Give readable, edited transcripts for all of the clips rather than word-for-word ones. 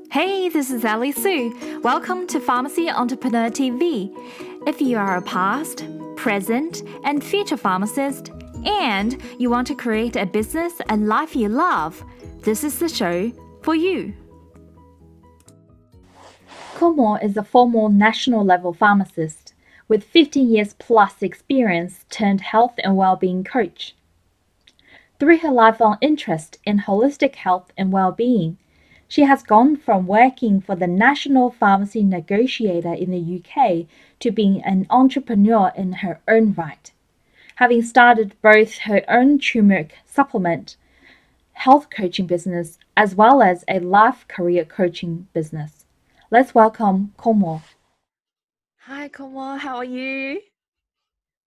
Hey, this is Ali Sue. Welcome to Pharmacy Entrepreneur TV. If you are a past, present, and future pharmacist, and you want to create a business and life you love, this is the show for you. Komal is a former national level pharmacist with 15 years plus experience turned health and well-being coach. Through her lifelong interest in holistic health and well-being, she has gone from working for the National Pharmacy Negotiator in the UK to being an entrepreneur in her own right, having started both her own turmeric supplement, health coaching business, as well as a life career coaching business. Let's welcome Komal. Hi, Komal. How are you?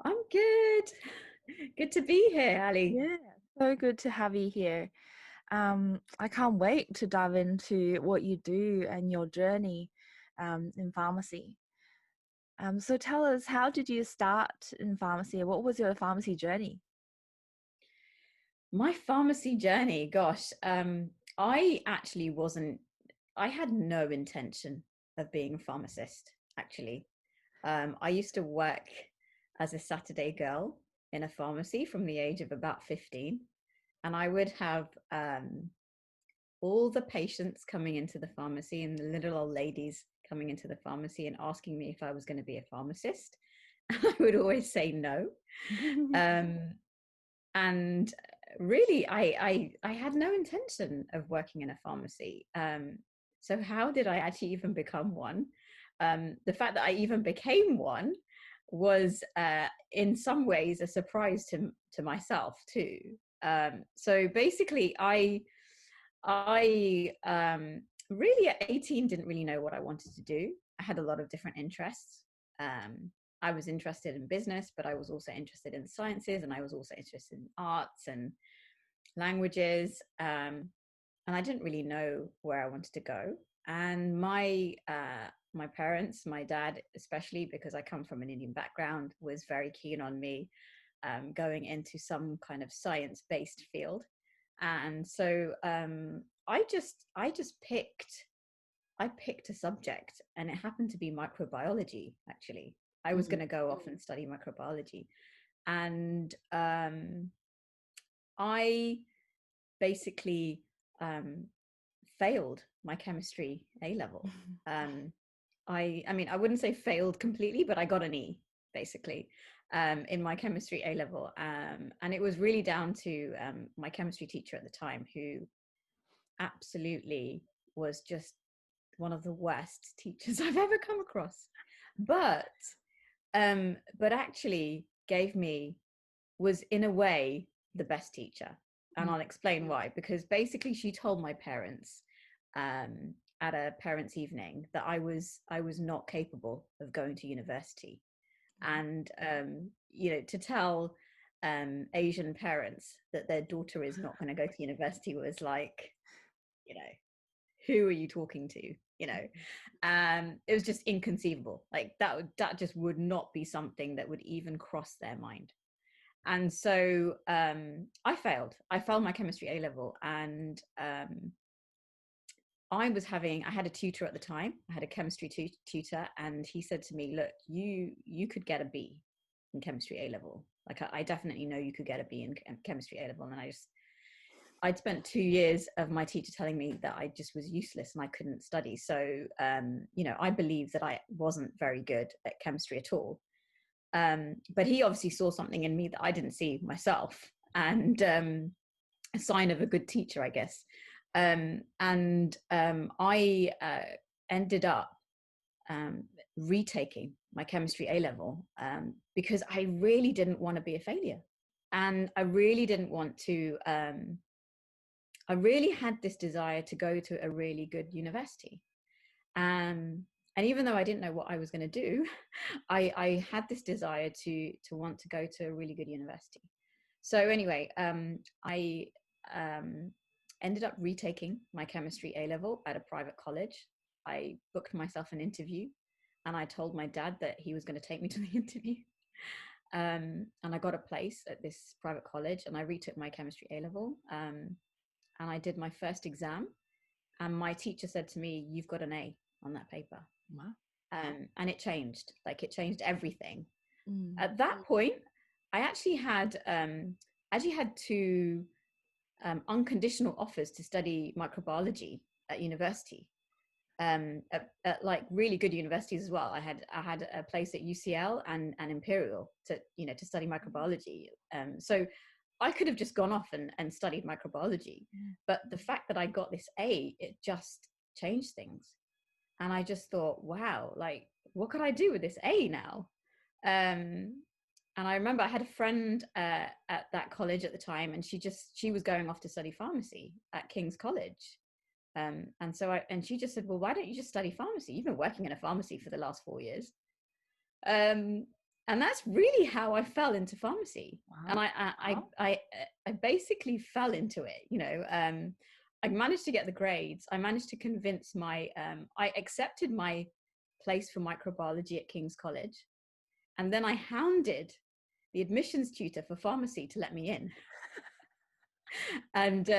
I'm good. Good to be here, Ali. Yeah, so good to have you here. I can't wait to dive into what you do and your journey in pharmacy. So tell us, how did you start in pharmacy? What was your pharmacy journey? My pharmacy journey, gosh, I actually wasn't, I had no intention of being a pharmacist, actually. I used to work as a Saturday girl in a pharmacy from the age of about 15, and I would have all the patients coming into the pharmacy and the little old ladies coming into the pharmacy and asking me if I was going to be a pharmacist. I would always say no. Um, and really I had no intention of working in a pharmacy. So how did I actually even become one? The fact that I even became one was in some ways a surprise to myself too. So basically I really at 18 didn't really know what I wanted to do. I had a lot of different interests. um, I was interested in business, but I was also interested in sciences, and I was also interested in arts and languages. And I didn't really know where I wanted to go. And my parents, my dad especially, because I come from an Indian background, was very keen on me going into some kind of science-based field. And so I picked a subject, and it happened to be microbiology. Actually, I was Mhm. going to go off and study microbiology, and I basically um, failed my chemistry A level. Um, I mean, I wouldn't say failed completely, but I got an E basically in my chemistry A level, and it was really down to my chemistry teacher at the time, who absolutely was just one of the worst teachers I've ever come across. But but actually gave me was in a way the best teacher. And I'll explain why. Because basically she told my parents um, at a parents' evening that I was not capable of going to university. And to tell Asian parents that their daughter is not going to go to university was like, you know, who are you talking to? It was just inconceivable. Like that just would not be something that would even cross their mind. And so I failed my chemistry A level. And I had a tutor at the time. I had a chemistry tutor, and he said to me, look, you could get a B in chemistry A level. Like I definitely know you could get a B in chemistry A level. And I'd spent 2 years of my teacher telling me that I just was useless and I couldn't study. So I believe that I wasn't very good at chemistry at all. But he obviously saw something in me that I didn't see myself, and a sign of a good teacher, I guess. And I ended up um, retaking my chemistry A level because I really didn't want to be a failure, and I really didn't want to. I really had this desire to go to a really good university. Um, and even though I didn't know what I was going to do, I had this desire to want to go to a really good university. So anyway, I um, ended up retaking my chemistry A level at a private college. I booked myself an interview, and I told my dad that he was going to take me to the interview. And I got a place at this private college, and I retook my chemistry A level. And I did my first exam, and my teacher said to me, "You've got an A on that paper." Wow. And it changed, like it changed everything. Mm. At that point, I actually had two unconditional offers to study microbiology at university, at like really good universities as well. I had a place at UCL and Imperial to study microbiology. So I could have just gone off and studied microbiology, but the fact that I got this A, it just changed things. And I just thought, wow, like what could I do with this A now? And I remember I had a friend at that college at the time, and she was going off to study pharmacy at King's College. And she just said, well, why don't you just study pharmacy? You've been working in a pharmacy for the last 4 years. And that's really how I fell into pharmacy. Wow. And I basically fell into it, I managed to get the grades. I managed to convince I accepted my place for microbiology at King's College. And then I hounded the admissions tutor for pharmacy to let me in. And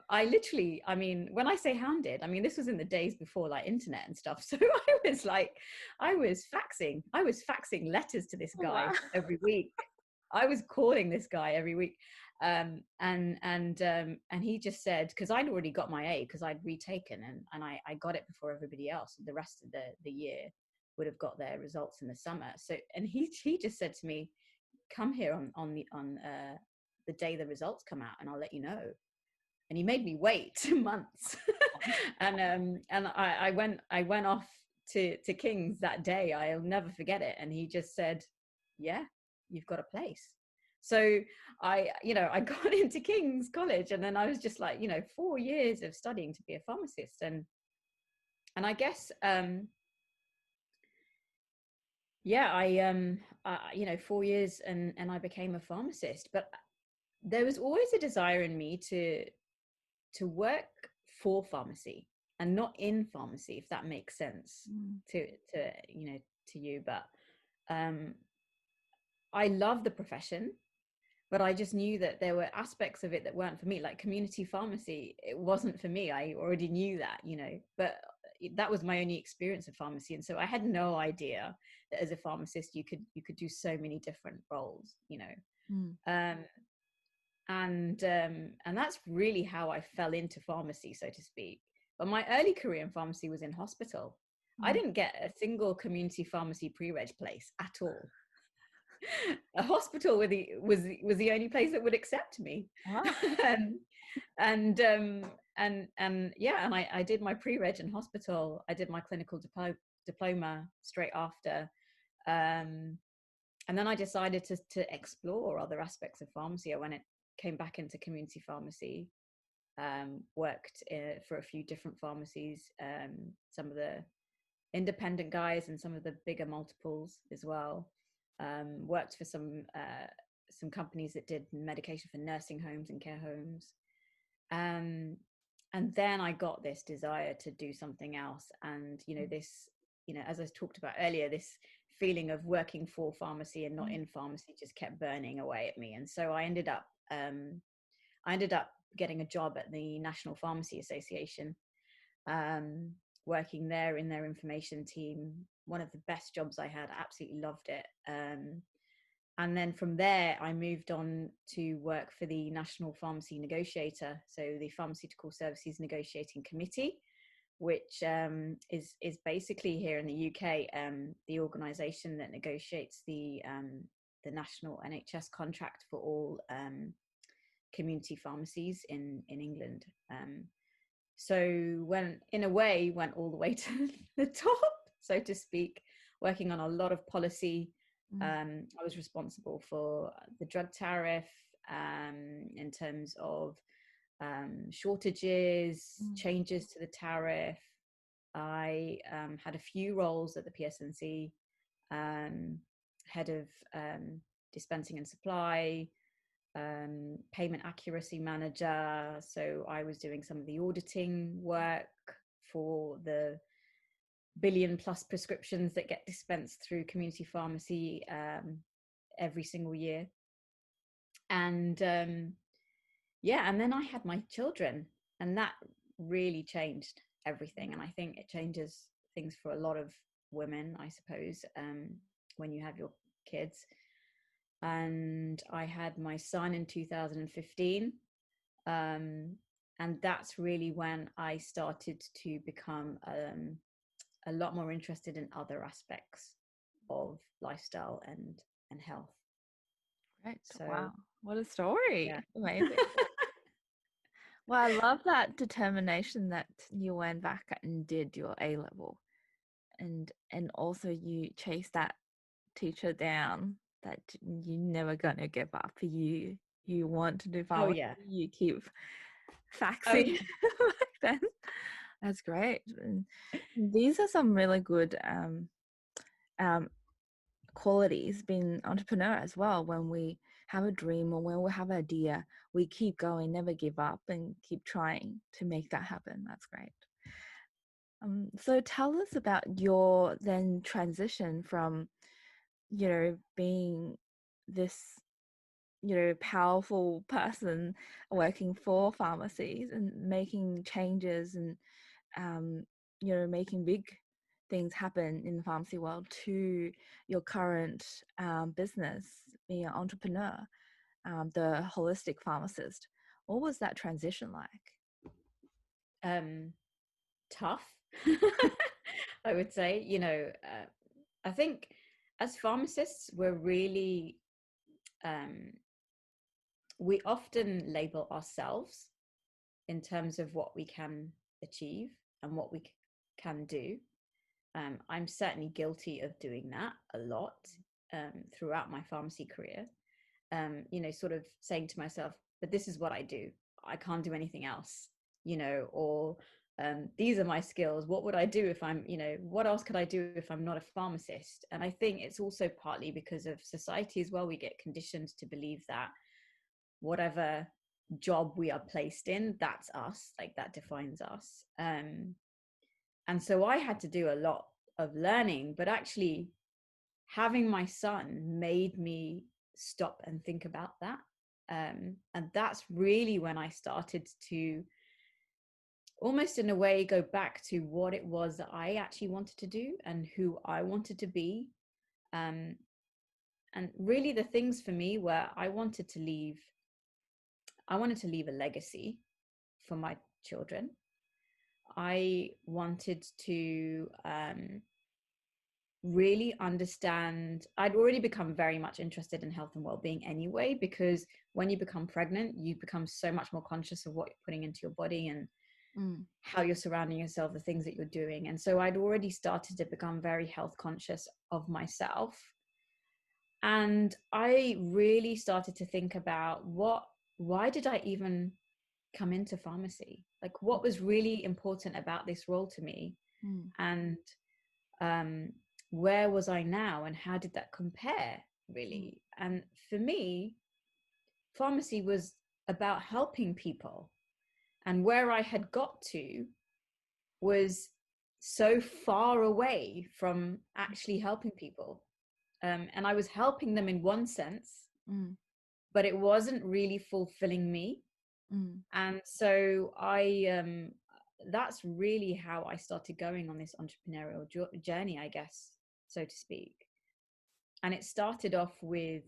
I mean, when I say hounded, I mean, this was in the days before like internet and stuff. So I was faxing letters to this guy every week. I was calling this guy every week. And he just said, because I'd already got my A, because I'd retaken and I got it before everybody else. The rest of the year would have got their results in the summer. So, and he just said to me, come here on the day the results come out, and I'll let you know. And he made me wait months. and I went off to King's that day. I'll never forget it. And he just said, yeah, you've got a place. So I got into King's College, and then I was just like, 4 years of studying to be a pharmacist. And I guess, 4 years and I became a pharmacist. But there was always a desire in me to work for pharmacy and not in pharmacy, if that makes sense to you. But I love the profession, but I just knew that there were aspects of it that weren't for me, like community pharmacy. It wasn't for me. I already knew that, but that was my only experience of pharmacy. And so I had no idea that as a pharmacist, you could do so many different roles, and that's really how I fell into pharmacy, so to speak. But my early career in pharmacy was in hospital. I didn't get a single community pharmacy pre-reg place at all. A hospital was the only place that would accept me. Wow. and I did my pre-reg in hospital. I did my clinical diploma straight after. And then I decided to explore other aspects of pharmacy. I came back into community pharmacy, worked for a few different pharmacies, some of the independent guys and some of the bigger multiples as well. Worked for some companies that did medication for nursing homes and care homes. And then I got this desire to do something else. And, this, as I talked about earlier, this feeling of working for pharmacy and not in pharmacy just kept burning away at me. And so I ended up getting a job at the National Pharmacy Association, working there in their information team. One of the best jobs I had. I absolutely loved it. And then from there, I moved on to work for the National Pharmacy Negotiator, so the Pharmaceutical Services Negotiating Committee, which is basically here in the UK, the organisation that negotiates the national NHS contract for all community pharmacies in England. So went all the way to the top, so to speak, working on a lot of policy. I was responsible for the drug tariff, in terms of shortages, changes to the tariff. I had a few roles at the PSNC, head of dispensing and supply, payment accuracy manager. So I was doing some of the auditing work for the billion plus prescriptions that get dispensed through community pharmacy every single year. And and then I had my children, and that really changed everything. And I think it changes things for a lot of women, I suppose, when you have your kids. And I had my son in 2015. And that's really when I started to become a lot more interested in other aspects of lifestyle and health. Right. So Wow. What a story. yeah. Amazing. Well, I love that determination that you went back and did your A level, and also you chased that teacher down, that you're never gonna give up. You want to do Oh pharmacy. yeah. You keep Oh faxing yeah. back then. That's great. And these are some really good um, qualities being an entrepreneur as well. When we have a dream or when we have an idea, we keep going, never give up, and keep trying to make that happen. That's great. So tell us about your then transition from, being this, powerful person working for pharmacies and making changes and, um, making big things happen in the pharmacy world, to your current business, being an entrepreneur, the holistic pharmacist. What was that transition like? Tough. I would say, I think as pharmacists, we're really, um, we often label ourselves in terms of what we can achieve and what we can do. I'm certainly guilty of doing that a lot throughout my pharmacy career. Sort of saying to myself, but this is what I do. I can't do anything else, or these are my skills. What would I do if what else could I do if I'm not a pharmacist? And I think it's also partly because of society as well. We get conditioned to believe that whatever job we are placed in, that's us, like that defines us. And so I had to do a lot of learning, but actually having my son made me stop and think about that. And that's really when I started to almost in a way go back to what it was that I actually wanted to do and who I wanted to be. Um, and really the things for me were I wanted to leave a legacy for my children. I wanted to really understand. I'd already become very much interested in health and well-being anyway, because when you become pregnant, you become so much more conscious of what you're putting into your body and how you're surrounding yourself, the things that you're doing. And so I'd already started to become very health conscious of myself. And I really started to think about why did I even come into pharmacy? Like, what was really important about this role to me? And um, where was I now, and how did that compare, really? And for me, pharmacy was about helping people. And where I had got to was so far away from actually helping people. And I was helping them in one sense, but it wasn't really fulfilling me. And so that's really how I started going on this entrepreneurial journey, I guess, so to speak. And it started off with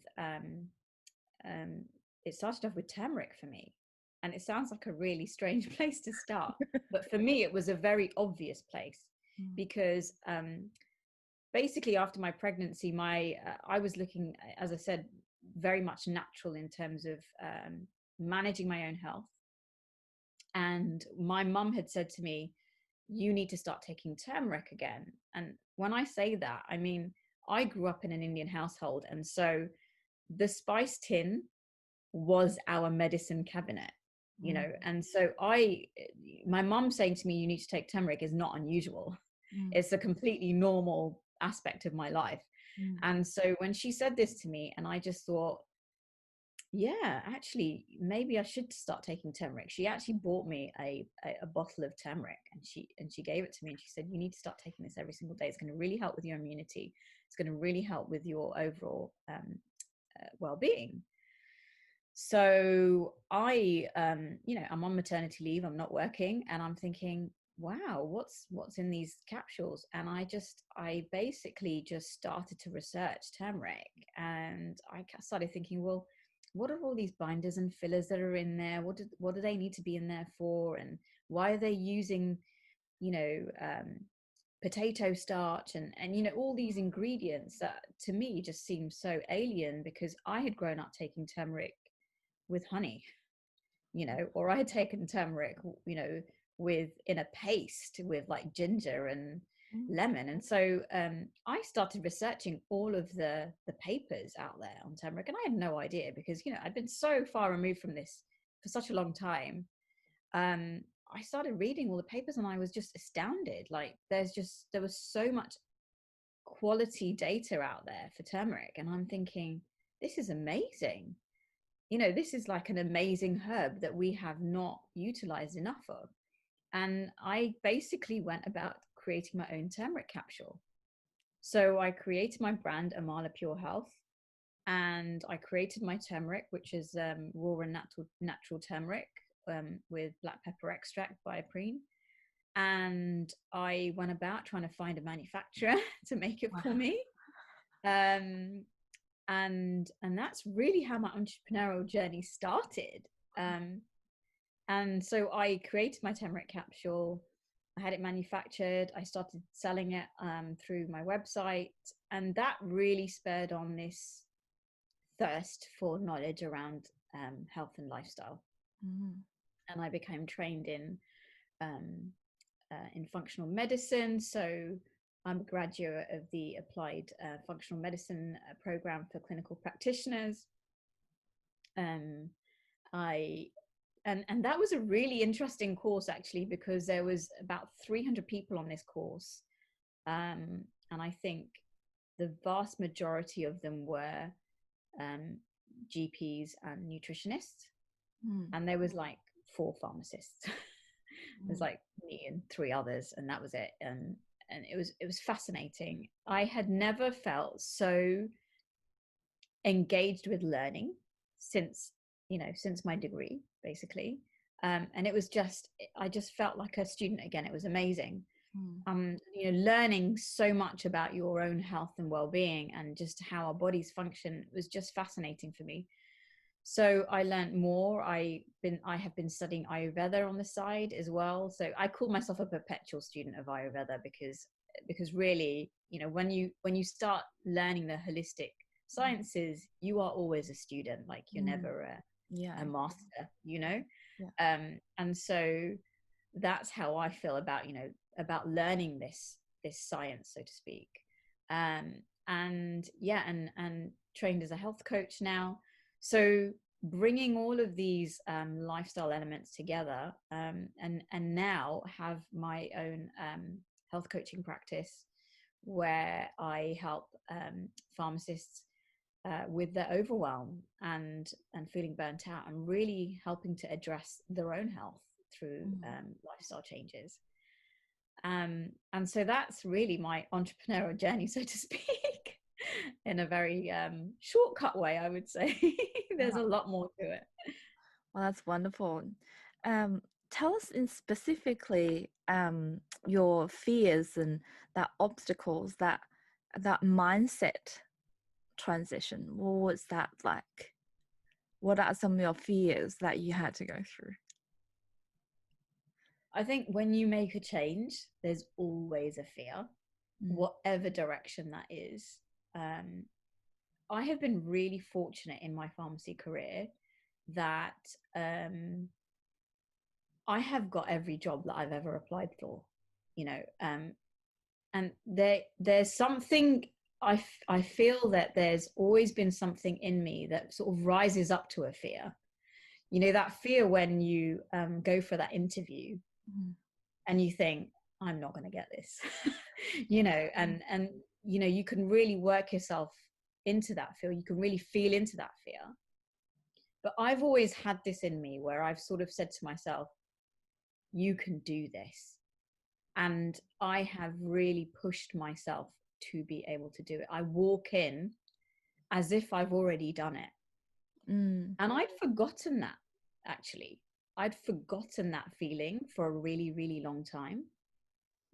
turmeric for me. And it sounds like a really strange place to start, but for me, it was a very obvious place because basically after my pregnancy, I was looking, as I said, very much natural in terms of managing my own health. And my mum had said to me, you need to start taking turmeric again. And when I say that, I mean, I grew up in an Indian household. And so the spice tin was our medicine cabinet, and so my mum saying to me, you need to take turmeric, is not unusual. It's a completely normal aspect of my life. And so when she said this to me, and I just thought, yeah, actually, maybe I should start taking turmeric. She actually bought me a bottle of turmeric, and she gave it to me, and she said, you need to start taking this every single day. It's going to really help with your immunity. It's going to really help with your overall well-being. So I'm on maternity leave, I'm not working, and I'm thinking, wow, what's in these capsules? And I basically just started to research turmeric, and I started thinking, well, what are all these binders and fillers that are in there? What do they need to be in there for? And why are they using, you know, potato starch and all these ingredients that to me just seemed so alien, because I had grown up taking turmeric with honey, or I had taken turmeric, with in a paste with like ginger and Mm. lemon. And so I started researching all of the papers out there on turmeric, and I had no idea, because I'd been so far removed from this for such a long time. I started reading all the papers, and I was just astounded. Like there was so much quality data out there for turmeric, and I'm thinking, this is amazing. This is like an amazing herb that we have not utilized enough of. And I basically went about creating my own turmeric capsule. So I created my brand, Amala Pure Health, and I created my turmeric, which is raw and natural turmeric with black pepper extract by Preen. And I went about trying to find a manufacturer to make it for me. And that's really how my entrepreneurial journey started. And so I created my turmeric capsule. I had it manufactured. I started selling it through my website, and that really spurred on this thirst for knowledge around health and lifestyle. Mm. And I became trained in functional medicine. So I'm a graduate of the applied functional medicine program for clinical practitioners. I and that was a really interesting course, actually, because there was about 300 people on this course, and I think the vast majority of them were GPs and nutritionists, and there was like 4 pharmacists. There's like me and 3 others, and that was it. And it was fascinating. I had never felt so engaged with learning since my degree, basically. And it was I just felt like a student again. It was amazing. Learning so much about your own health and well-being and just how our bodies function was just fascinating for me. So I learned more. I have been studying Ayurveda on the side as well. So I call myself a perpetual student of Ayurveda, because really, when you start learning the holistic sciences, you are always a student. Like you're never a master. And so that's how I feel about learning this science, so to speak. And trained as a health coach now. So bringing all of these lifestyle elements together, and now have my own health coaching practice, where I help pharmacists with their overwhelm and feeling burnt out, and really helping to address their own health through lifestyle changes. And so that's really my entrepreneurial journey, so to speak, in a very shortcut way, I would say. There's a lot more to it. Well, that's wonderful. Tell us in specifically your fears and that obstacles, that mindset transition. What was that like? What are some of your fears that you had to go through? I think when you make a change, there's always a fear, whatever direction that is. I have been really fortunate in my pharmacy career that I have got every job that I've ever applied for, and there's something, I feel that there's always been something in me that sort of rises up to a fear. That fear when you go for that interview and you think, I'm not going to get this, and you can really work yourself into that fear. You can really feel into that fear. But I've always had this in me where I've sort of said to myself, you can do this. And I have really pushed myself to be able to do it. I walk in as if I've already done it. And I'd forgotten that, actually. I'd forgotten that feeling for a really, really long time,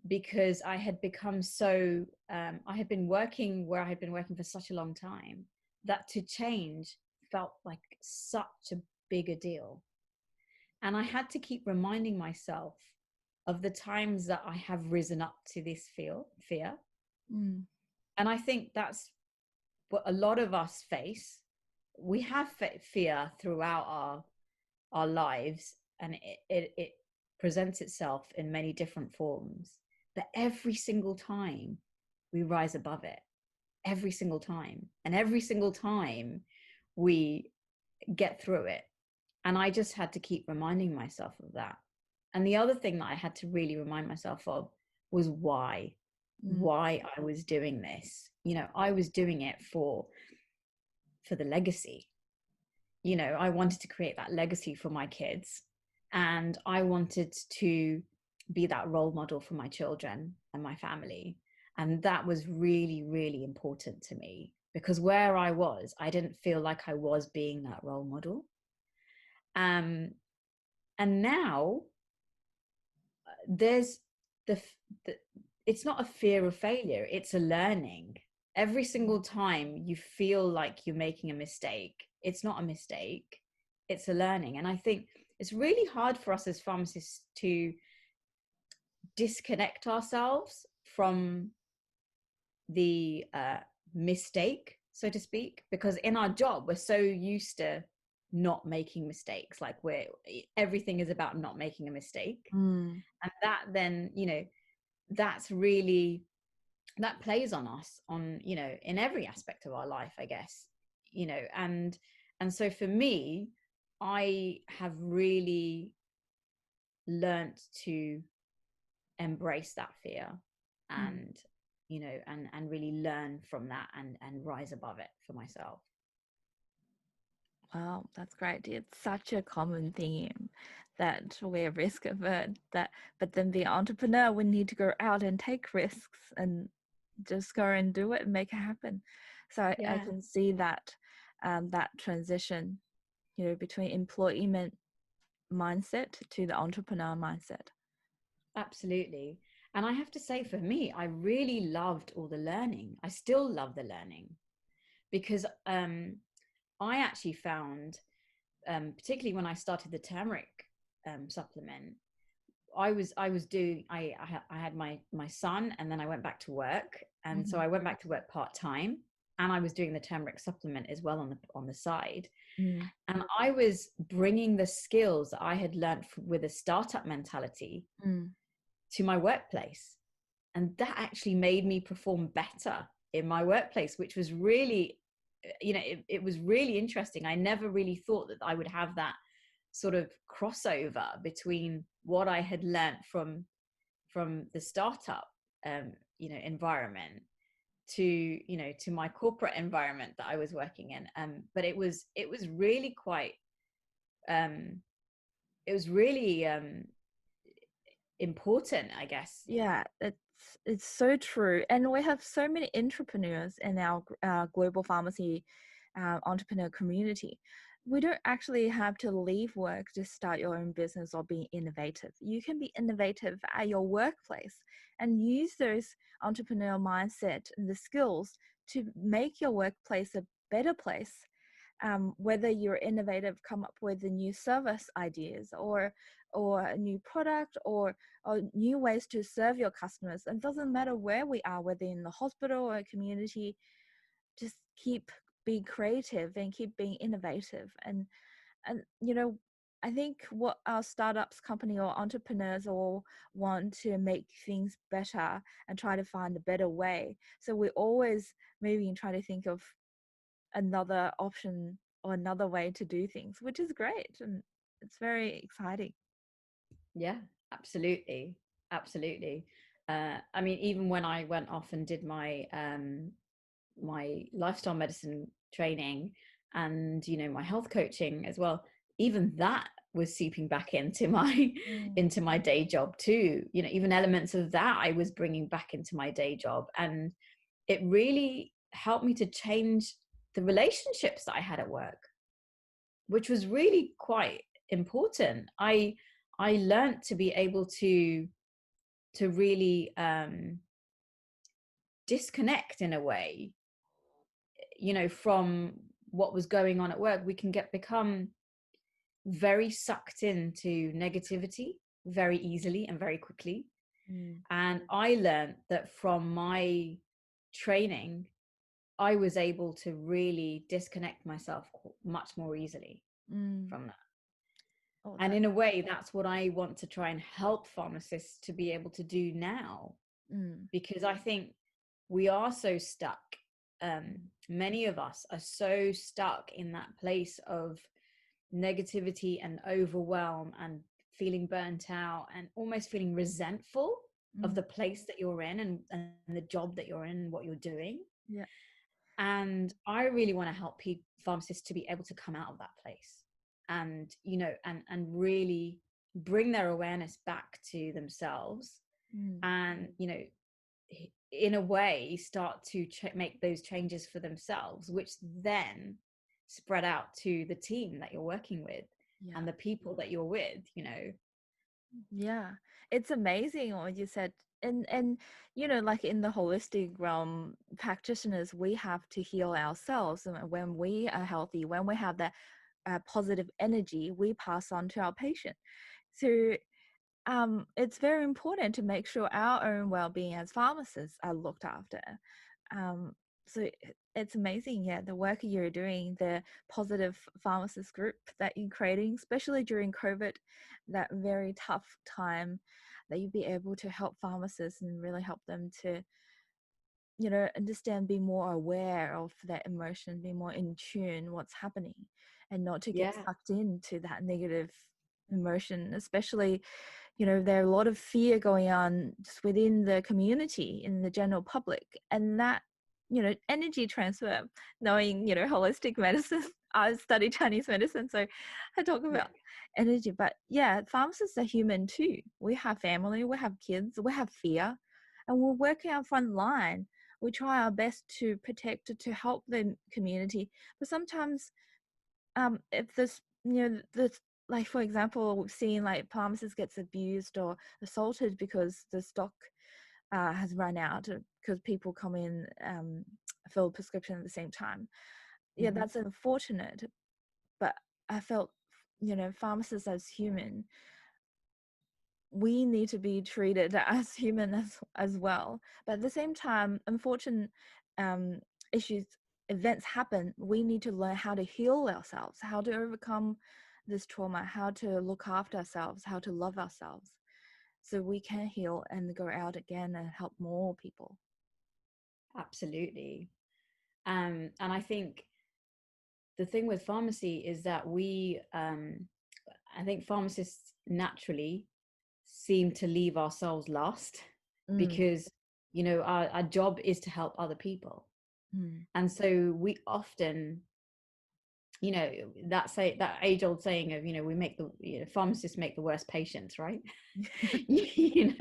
because I had become so, I had been working where I had been working for such a long time, that to change felt like such a bigger deal. And I had to keep reminding myself of the times that I have risen up to this fear. Mm. And I think that's what a lot of us face. We have fear throughout our lives, and it presents itself in many different forms. But every single time we rise above it, every single time. And every single time we get through it. And I just had to keep reminding myself of that. And the other thing that I had to really remind myself of was why I was doing this. I was doing it for the legacy. I wanted to create that legacy for my kids, and I wanted to be that role model for my children and my family. And that was really, really important to me, because where I was, I didn't feel like I was being that role model. And now there's the it's not a fear of failure, it's a learning. Every single time you feel like you're making a mistake, it's not a mistake, it's a learning. And I think it's really hard for us as pharmacists to disconnect ourselves from the mistake, so to speak, because in our job we're so used to not making mistakes. Like everything is about not making a mistake. And that then, that's really, that plays on us on, in every aspect of our life, I guess. And so for me, I have really learnt to embrace that fear, and and really learn from that, and rise above it for myself. Wow, that's great. It's such a common theme that we're risk averse, but then the entrepreneur, we need to go out and take risks and just go and do it and make it happen. So I can see that that transition, between employment mindset to the entrepreneur mindset. Absolutely. And I have to say, for me, I really loved all the learning. I still love the learning, because I actually found, particularly when I started the turmeric supplement, I had my son, and then I went back to work. And so I went back to work part-time, and I was doing the turmeric supplement as well on the side. And I was bringing the skills that I had learned with a startup mentality to my workplace. And that actually made me perform better in my workplace, which was really, it was really interesting. I never really thought that I would have that sort of crossover between what I had learned from the startup environment to to my corporate environment that I was working in. But it was really quite it was really important, I guess. Yeah, it's so true. And we have so many entrepreneurs in our global pharmacy entrepreneur community. We don't actually have to leave work to start your own business or be innovative. You can be innovative at your workplace and use those entrepreneurial mindset and the skills to make your workplace a better place. Whether you're innovative, come up with the new service ideas or a new product or new ways to serve your customers. It doesn't matter where we are, whether in the hospital or a community, just keep being creative and keep being innovative. And I think what our startups company or entrepreneurs all want to make things better and try to find a better way. So we're always maybe trying to think of another option or another way to do things, which is great. And it's very exciting. Yeah, absolutely. Absolutely. I mean, even when I went off and did my my lifestyle medicine training, and my health coaching as well, even that was seeping back into my into my day job too. Even elements of that I was bringing back into my day job, and it really helped me to change the relationships that I had at work, which was really quite important. I learned to be able to really disconnect in a way, from what was going on at work. We can become very sucked into negativity very easily and very quickly. Mm. And I learned that from my training, I was able to really disconnect myself much more easily Mm. from that. Oh, And in a way, that's what I want to try and help pharmacists to be able to do now, mm. because I think we are so stuck. Many of us are so stuck in that place of negativity and overwhelm and feeling burnt out and almost feeling resentful of Mm. the place that you're in, and the job that you're in and what you're doing. Yeah. And I really want to help pharmacists to be able to come out of that place, and and really bring their awareness back to themselves, Mm. and in a way start to make those changes for themselves, which then spread out to the team that you're working with Yeah. and the people that you're with. Yeah, it's amazing what you said. And like in the holistic realm, practitioners, we have to heal ourselves. And when we are healthy, when we have that positive energy, we pass on to our patient. So it's very important to make sure our own well-being as pharmacists are looked after. Um, so it's amazing, yeah, the work you're doing, the positive pharmacist group that you're creating, especially during COVID, that very tough time, that you'd be able to help pharmacists and really help them to, understand, be more aware of that emotion, be more in tune what's happening, and not to get Yeah. sucked into that negative emotion, especially there are a lot of fear going on just within the community, in the general public, and that energy transfer, knowing holistic medicine. I study Chinese medicine, so I talk Yeah. about energy. But yeah, pharmacists are human too. We have family, we have kids, we have fear, and we're working on front line. We try our best to protect, to help the community, but sometimes if this this, like for example, we've seen like pharmacist gets abused or assaulted because the stock has run out, because people come in, fill prescription at the same time. Yeah, Mm-hmm. that's unfortunate, but I felt pharmacists as human, we need to be treated as human as well. But at the same time, unfortunate um, issues, events happen. We need to learn how to heal ourselves, how to overcome this trauma, how to look after ourselves, how to love ourselves, so we can heal and go out again and help more people. Absolutely. And I think the thing with pharmacy is that I think pharmacists naturally seem to leave ourselves last, Mm, because our job is to help other people. mm. And so we often, that age old saying of, we make the pharmacists make the worst patients, right? you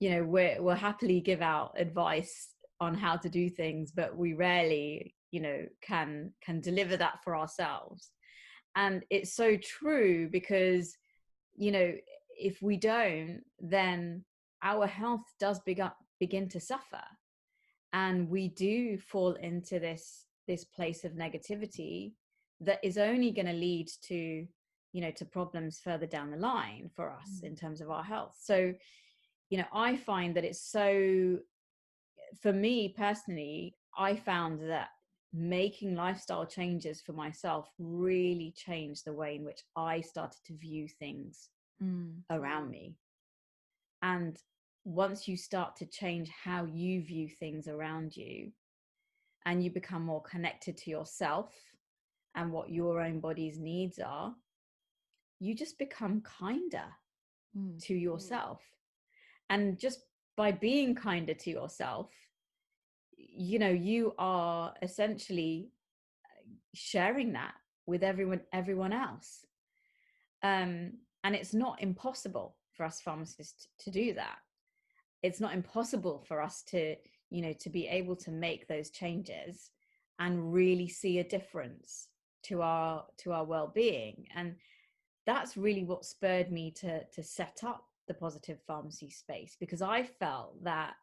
know we'll happily give out advice on how to do things, but we rarely can deliver that for ourselves. And it's so true, because if we don't, then our health does begin to suffer, and we do fall into this place of negativity that is only going to lead to to problems further down the line for us Mm, in terms of our health. So I find that it's so, for me personally, I found that making lifestyle changes for myself really changed the way in which I started to view things mm, around me. And once you start to change how you view things around you, and you become more connected to yourself and what your own body's needs are, you just become kinder mm, to yourself. And just by being kinder to yourself, you are essentially sharing that with everyone else. And it's not impossible for us pharmacists to do that. It's not impossible for us to to be able to make those changes and really see a difference to our well-being. And that's really what spurred me to set up the positive pharmacy space, because I felt that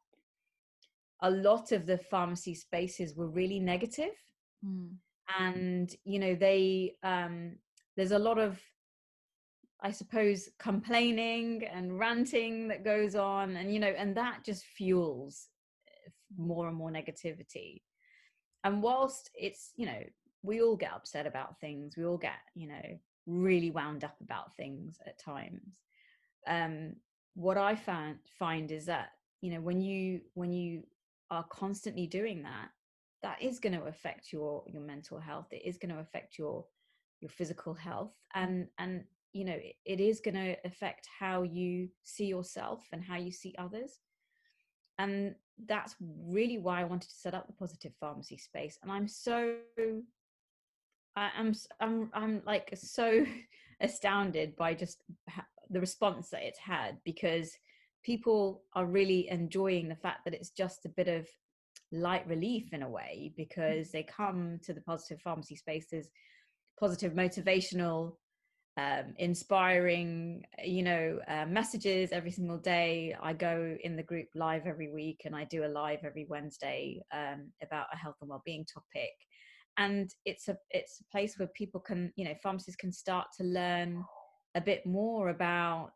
a lot of the pharmacy spaces were really negative. Mm. And there's a lot of, I suppose, complaining and ranting that goes on, and that just fuels more and more negativity. And whilst it's, we all get upset about things, we all get, really wound up about things at times. What I find is that, when you are constantly doing that, that is going to affect your mental health. It is going to affect your physical health, and it is going to affect how you see yourself and how you see others. And that's really why I wanted to set up the positive pharmacy space. And I'm like so astounded by just the response that it's had, because people are really enjoying the fact that it's just a bit of light relief in a way, because they come to the positive pharmacy spaces, positive, motivational, inspiring, messages every single day. I go in the group live every week, and I do a live every Wednesday about a health and wellbeing topic. And it's a place where people can, pharmacists can start to learn a bit more about,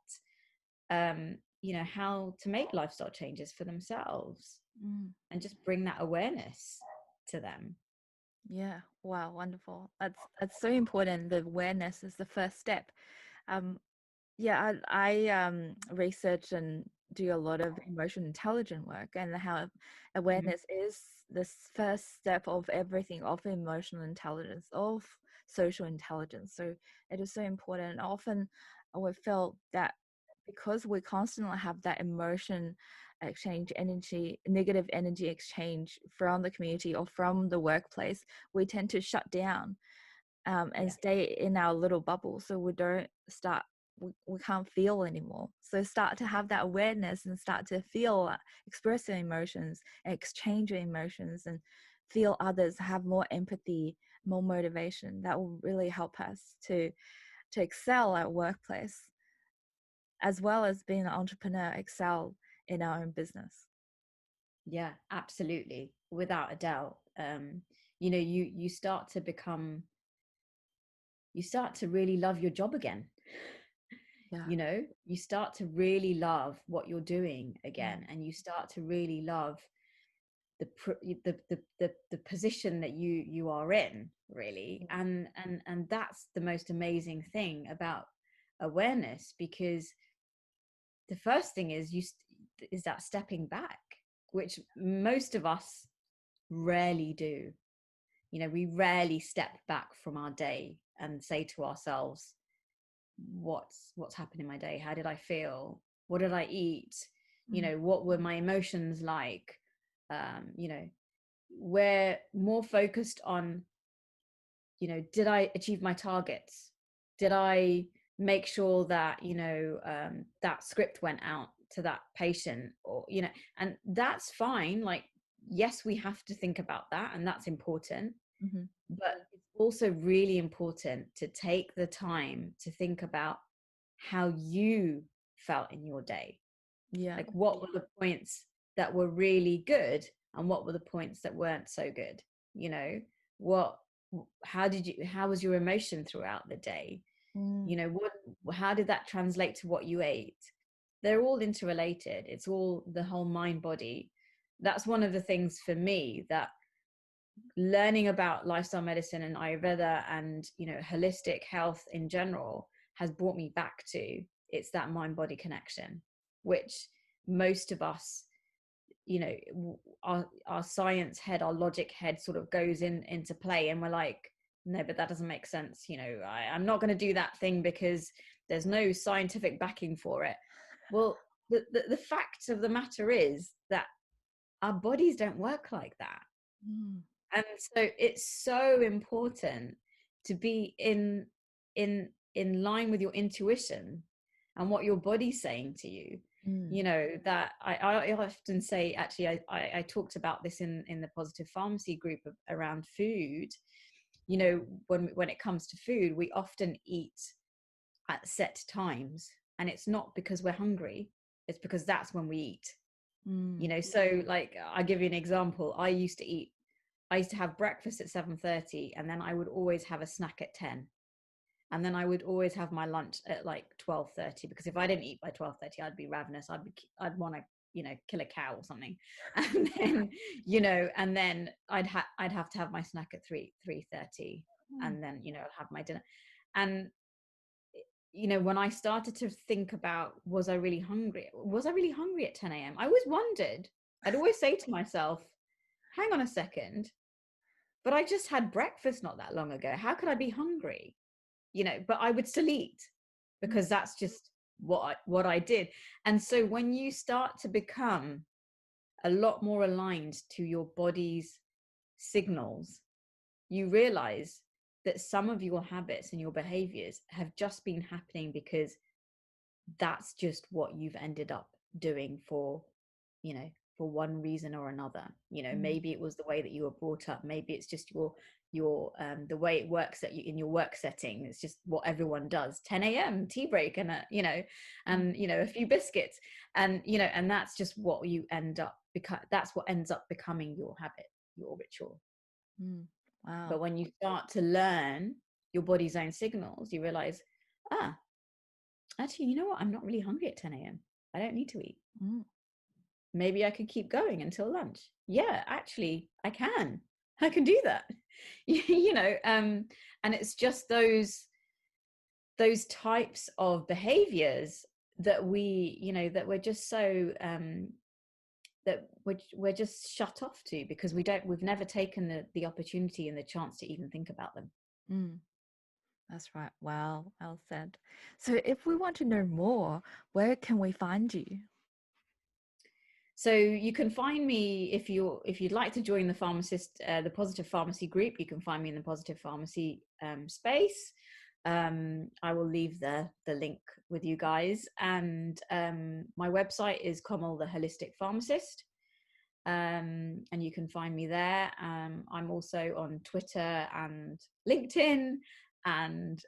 how to make lifestyle changes for themselves, and just bring that awareness to them. Yeah. Wow. Wonderful. That's so important. The awareness is the first step. Um, yeah, I research and do a lot of emotional intelligence work, and how Mhm. awareness is the first step of everything, of emotional intelligence, of social intelligence. So it is so important. Often we felt that because we constantly have that emotion exchange, energy, negative energy exchange from the community or from the workplace, we tend to shut down and Yeah. stay in our little bubble. So we don't start, we can't feel anymore. So start to have that awareness and start to feel, express your emotions, exchange your emotions, and feel others, have more empathy, more motivation. That will really help us to excel at workplace, as well as being an entrepreneur, excel in our own business. Yeah, absolutely, without a doubt. You start to become, you start to really love your job again. Yeah. You start to really love what you're doing again, Mm. and you start to really love the position that you are in, really. And that's the most amazing thing about awareness, because the first thing is that stepping back, which most of us rarely do. We rarely step back from our day and say to ourselves, what's happened in my day? How did I feel? What did I eat? Mm. What were my emotions like? um, you know we're more focused on, did I achieve my targets? Did I make sure that, that script went out to that patient? Or, and that's fine. Like, yes, we have to think about that, and that's important. Mm-hmm. But it's also really important to take the time to think about how you felt in your day. Yeah. Like, what were the points that were really good, and what were the points that weren't so good? You know, what, how was your emotion throughout the day? Mm. How did that translate to what you ate? They're all interrelated. It's all the whole mind body. That's one of the things for me that learning about lifestyle medicine and Ayurveda and, holistic health in general has brought me back to. It's that mind body connection, which most of us, our science head, our logic head sort of goes into play, and we're like, no, but that doesn't make sense. I'm not going to do that thing because there's no scientific backing for it. Well, the fact of the matter is that our bodies don't work like that. Mm. And so it's so important to be in line with your intuition and what your body's saying to you. Mm. That I often say, actually, I talked about this in the positive pharmacy group around food. When it comes to food, we often eat at set times, and it's not because we're hungry, it's because that's when we eat. So like, I'll give you an example. I used to have breakfast at 7:30, and then I would always have a snack at 10, and then I would always have my lunch at like 12:30, because if I didn't eat by 12:30, I'd be ravenous. I'd want to, kill a cow or something. And then, and then I'd have to have my snack at 3:30, and then, I'd have my dinner. And when I started to think about, was I really hungry at 10 a.m., I always wondered. I'd always say to myself, hang on a second, but I just had breakfast not that long ago. How could I be hungry? But I would still eat, because that's just what I did. And so when you start to become a lot more aligned to your body's signals, you realize that some of your habits and your behaviors have just been happening because that's just what you've ended up doing for one reason or another. Maybe it was the way that you were brought up, maybe it's just your the way it works in your work setting. It's just what everyone does. 10 a.m. tea break, and a few biscuits, and and that's just what you end up, because that's what ends up becoming your habit, your ritual. Wow. But when you start to learn your body's own signals, you realize, actually, you know what, I'm not really hungry at 10 a.m. I don't need to eat. Maybe I could keep going until lunch. Yeah, actually, I can do that. And it's just those types of behaviors that that we're just so that we're just shut off to, because we've never taken the opportunity and the chance to even think about them. That's right. Well said. So if we want to know more, where can we find you? So you can find me, if you'd like to join the Pharmacist, the Positive Pharmacy group. You can find me in the Positive Pharmacy space. I will leave the link with you guys, and my website is Komal the Holistic Pharmacist, and you can find me there. I'm also on Twitter and LinkedIn and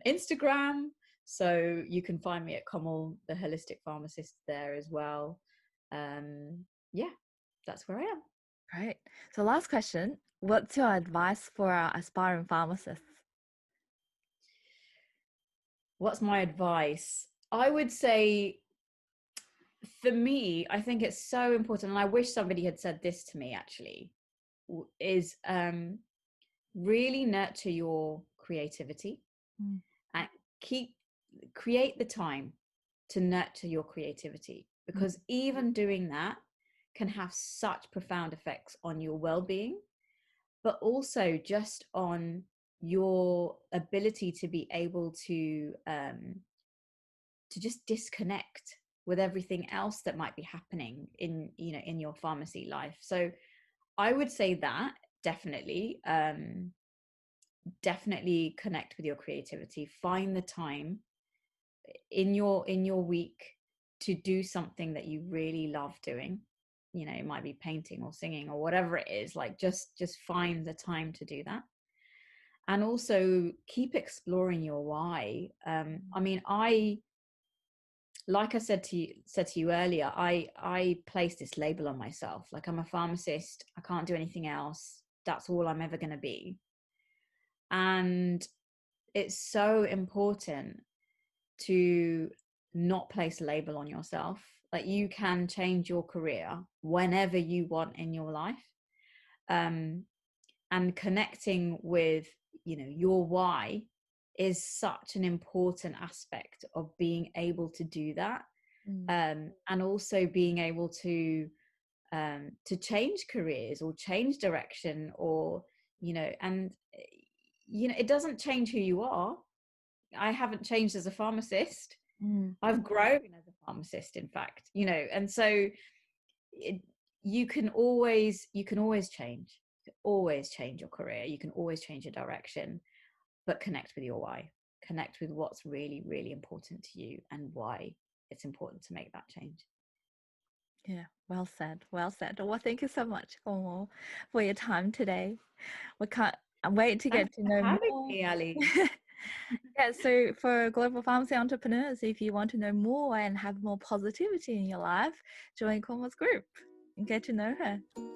Instagram, so you can find me at Komal the Holistic Pharmacist there as well. Yeah, that's where I am. Great. So last question, what's your advice for our aspiring pharmacists? What's my advice? I would say, for me, I think it's so important, and I wish somebody had said this to me actually, is really nurture your creativity and create the time to nurture your creativity, because even doing that can have such profound effects on your well-being, but also just on your ability to be able to just disconnect with everything else that might be happening in your pharmacy life. So I would say that definitely connect with your creativity. Find the time in your week to do something that you really love doing. It might be painting or singing or whatever it is. Like, just find the time to do that, and also keep exploring your why. I mean, like I said to you earlier, I place this label on myself, like, I'm a pharmacist, I can't do anything else, that's all I'm ever going to be. And it's so important to not place a label on yourself. Like, you can change your career whenever you want in your life, and connecting with your why is such an important aspect of being able to do that. And also being able to change careers or change direction, or and it doesn't change who you are. I haven't changed as a pharmacist. I've grown as a pharmacist, in fact, and so you can always change. Always change your career, you can always change your direction, but connect with your why. Connect with what's really, really important to you and why it's important to make that change. Yeah, well said. Well, thank you so much, Komal, for your time today. We can't wait to get Thanks to for know having more. me, Ali. Yeah, so for global pharmacy entrepreneurs, if you want to know more and have more positivity in your life, join Komal's group and get to know her.